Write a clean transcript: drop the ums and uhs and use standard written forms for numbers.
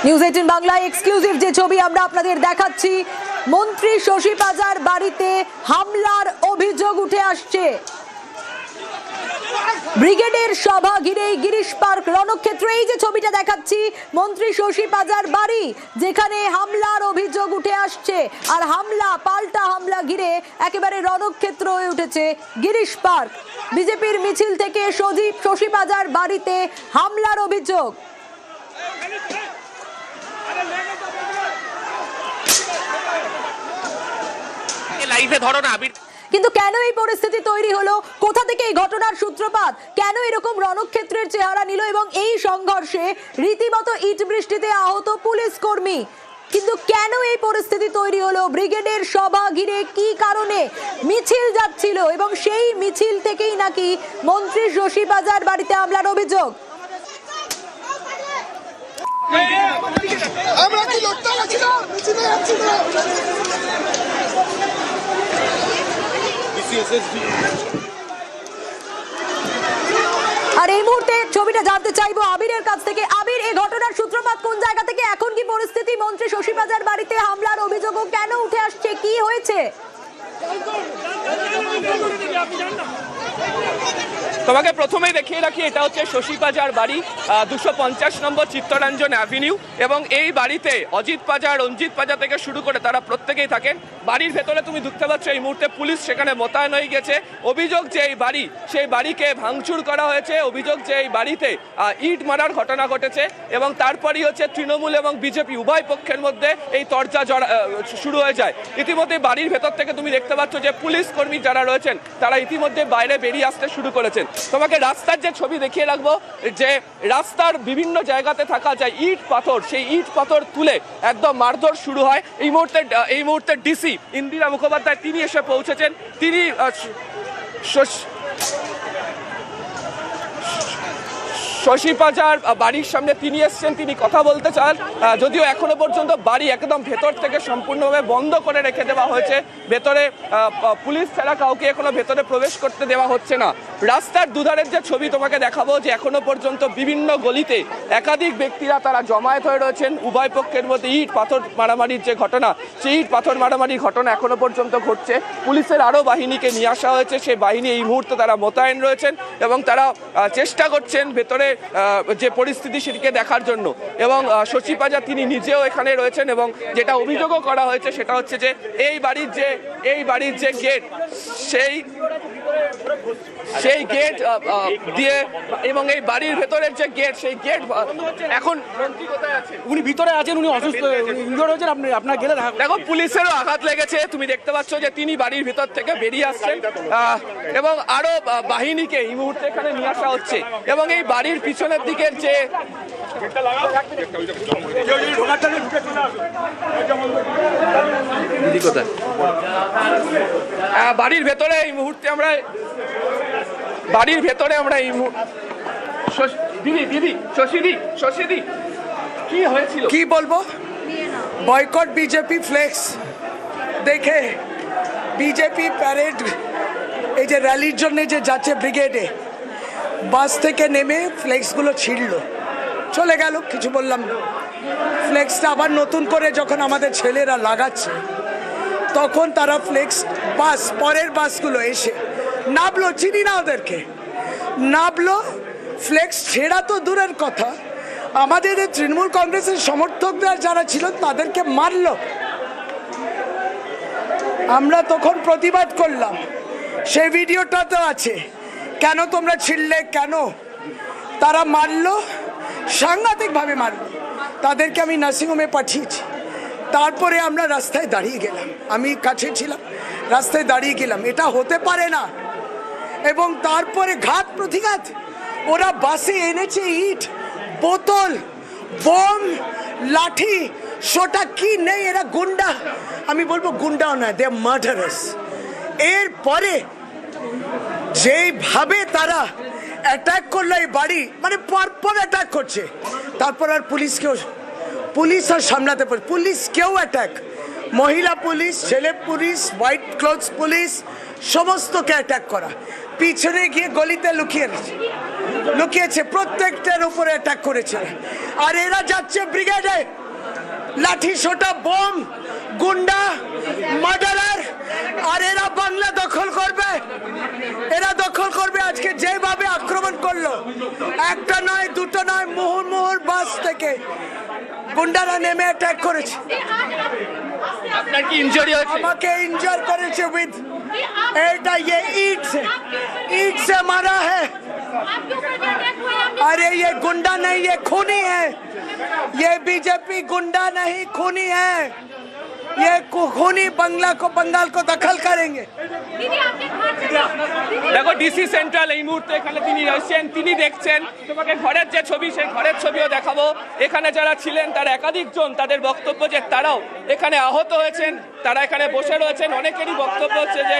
News 18 বাংলায় exclusive যে ছবি আমরা আপনাদের দেখাচ্ছি, মন্ত্রী শশী পাজার বাড়িতে হামলার অভিযোগ উঠে আসছে। ব্রিগেডের সভা ঘিরেই গিরিশ পার্ক রণক্ষেত্র, এই যে ছবিটা দেখাচ্ছি মন্ত্রী শশী পাজার বাড়ি, যেখানে হামলার অভিযোগ উঠে আসছে। আর পাল্টা হামলা ঘিরে একেবারে রণক্ষেত্র হয়ে উঠেছে গিরিশ পার্ক। বিজেপির মিছিল থেকে শশী পাজার বাড়িতে হামলার অভিযোগ। কিন্তু কেন এই পরিস্থিতি তৈরি হলো, কোথা থেকে এই ঘটনার সূত্রপাত, কেন এরকম রণক্ষেত্রের চেহারা নিল এবং এই সংঘর্ষে রীতিমতো ইট বৃষ্টিতে আহত পুলিশ কর্মী, কিন্তু কেন এই পরিস্থিতি তৈরি হলো? ব্রিগেডের সভা ঘিরে কি কারণে মিছিল যাচ্ছিল এবং সেই মিছিল থেকেই নাকি মন্ত্রী শশী পাজার বাড়িতে হামলার অভিযোগ। আর এই মুহূর্তে ছবিটা জানতে চাইবো আবিরের কাছ থেকে। আবির, এই ঘটনার সূত্রপাত কোন জায়গা থেকে, এখন কি পরিস্থিতি, মন্ত্রী শশী পাজার বাড়িতে হামলার অভিযোগও কেন উঠে আসছে, কি হয়েছে? তোমাকে প্রথমেই দেখিয়ে রাখি, এটা হচ্ছে শশী পাজার বাড়ি, 250 নম্বর চিত্তরঞ্জন অ্যাভিনিউ, এবং এই বাড়িতে অজিত পাজা, রঞ্জিত পাজা থেকে শুরু করে তারা প্রত্যেকেই থাকেন। বাড়ির ভেতরে তুমি ঢুকতে পারছ, এই মুহূর্তে পুলিশ সেখানে মোতায়েন হয়ে গেছে। অভিযোগ যে এই বাড়ি, সেই বাড়িকে ভাঙচুর করা হয়েছে, অভিযোগ যে এই বাড়িতে ইট মারার ঘটনা ঘটেছে, এবং তারপরই হচ্ছে তৃণমূল এবং বিজেপি উভয় পক্ষের মধ্যে এই তরজা শুরু হয়ে যায়। ইতিমধ্যে বাড়ির ভেতর থেকে তুমি দেখতে পাচ্ছ যে পুলিশ কর্মী যারা রয়েছেন তারা ইতিমধ্যে বাইরে বেরিয়ে আসতে শুরু করেছেন। তোমাকে রাস্তার যে ছবি দেখিয়ে রাখবো, যে রাস্তার বিভিন্ন জায়গাতে থাকা যায় ইট পাথর, সেই ইট পাথর তুলে একদম মারধর শুরু হয়। এই মুহূর্তে ডিসি ইন্দিরা মুখোপাধ্যায় তিনি এসে পৌঁছেছেন। তিনি শশী পাজার বাড়ির সামনে তিনি এসছেন, তিনি কথা বলতে চান। যদিও এখনো পর্যন্ত বাড়ি একদম ভেতর থেকে সম্পূর্ণভাবে বন্ধ করে রেখে দেওয়া হয়েছে, ভেতরে পুলিশ ছাড়া কাউকে এখনো ভেতরে প্রবেশ করতে দেওয়া হচ্ছে না। রাস্তার দুধারের যে ছবি তোমাকে দেখাবো, যে এখনো পর্যন্ত বিভিন্ন গলিতে একাধিক ব্যক্তিরা তারা জমায়েত হয়ে রয়েছেন। উভয় পক্ষের মধ্যে ইট পাথর মারামারির যে ঘটনা, সেই ইট পাথর মারামারির ঘটনা এখনো পর্যন্ত ঘটছে। পুলিশের আরও বাহিনীকে নিয়ে আসা হয়েছে, সেই বাহিনী এই মুহূর্তে তারা মোতায়েন রয়েছেন এবং তারা চেষ্টা করছেন ভেতরে যে পরিস্থিতি সেটিকে দেখার জন্য। এবং শশী পাজা তিনি নিজেও এখানে রয়েছেন, এবং যেটা অভিযোগও করা হয়েছে সেটা হচ্ছে যে এই বাড়ির যে গেট, সেই গেট দিয়ে, এবং এই বাড়ির ভেতরের যে গেট, সেই গেট এখন মন্ত্রী কোথায় আছেন? উনি ভিতরে আছেন, উনি অসুস্থ হয়েছেন, আপনার গেলে দেখো পুলিশেরও আঘাত লেগেছে, তুমি দেখতে পাচ্ছ যে তিনি বাড়ির ভিতর থেকে বেরিয়ে আসছেন, এবং আরো বাহিনীকে এই মুহূর্তে এখানে নিয়ে আসা হচ্ছে। এবং এই বাড়ির পিছনের দিকের যে বাড়ির ভেতরে এই মুহূর্তে আমরা এই শশীদি কি হয়েছিল, কি বলবো? বয়কট বিজেপি ফ্লেক্স দেখে বিজেপি প্যারেড, এই যে র্যালির জন্য যে যাচ্ছে ব্রিগেডে, বাস থেকে নেমে ফ্লেক্সগুলো ছিঁড়ল, চলে গেল, কিছু বললাম না। ফ্লেক্সটা আবার নতুন করে যখন আমাদের ছেলেরা লাগাচ্ছে, তখন তারা পরের বাসগুলো এসে নামলো, চিনি না ওদেরকে, নামলো, ফ্লেক্স ছেঁড়া তো দূরের কথা, আমাদের তৃণমূল কংগ্রেসের সমর্থকরা যারা ছিল তাদেরকে মারলো। আমরা তখন প্রতিবাদ করলাম, সেই ভিডিওটা তো আছে, কেন তোমরা ছিঁড়লে, কেন তারা মারলো, সাংঘাতিকভাবে মারলো। তাদেরকে আমি নার্সিংহোমে পাঠিয়েছি। তারপরে আমরা রাস্তায় দাঁড়িয়ে গেলাম, আমি কাছে ছিলাম, রাস্তায় দাঁড়িয়ে গেলাম, এটা হতে পারে না। এবং তারপরে ঘাত প্রতিঘাত, ওরা বাসে এনেছে ইট, বোতল, বোম, লাঠি, সোটা কি নেই, এরা গুন্ডা, আমি বলবো গুন্ডাও না, দে আর মার্ডারার্স। এরপরে যেইভাবে তারা অ্যাটাক করলো এই বাড়ি, মানে পরপর অ্যাটাক করছে, তারপর আর পুলিশ আর সামলাতে পারে, পুলিশ কেউ অ্যাটাক, মহিলা পুলিশ, ছেলে পুলিশ, হোয়াইট ক্লোথস পুলিশ, সমস্তকে অ্যাটাক করা, পিছনে গিয়ে গলিতে লুকিয়ে রয়েছে। লুকিয়েছে, প্রত্যেকটার উপরে অ্যাটাক করেছে। আর এরা যাচ্ছে ব্রিগেডে, লাঠি সোটা বোম, গুন্ডা, মার্ডারার, আর এরা বাংলা দখল করবে, এরা দখল করবে। আজকে যেভাবে আক্রমণ করলো, একটা নয় দুটো নয়, মুহুর মুহুর বাস থেকে গুন্ডারা নেমে অ্যাটাক করেছে। আপনার কি ইনজুরি হয়েছে? আমাকে इंजर করেছে উইথ এটা ईट से मारा है। अरे ये गुंडा नहीं, ये खूनी है, ये बीजेपी गुंडा नहीं खूनी है, ये खूनी बंगाल को दखल करेंगे। দেখো ডিসি সেন্ট্রাল এই মুহূর্তে এখানে তিনি রয়েছেন, তিনি দেখছেন। তোমাকে ঘরের যে ছবি, সেই ঘরের ছবিও দেখাবো। এখানে যারা ছিলেন তার একাধিক জন, তাদের বক্তব্য যে তারাও এখানে আহত হয়েছেন, তারা এখানে বসে রয়েছেন। অনেকেরই বক্তব্য হচ্ছে যে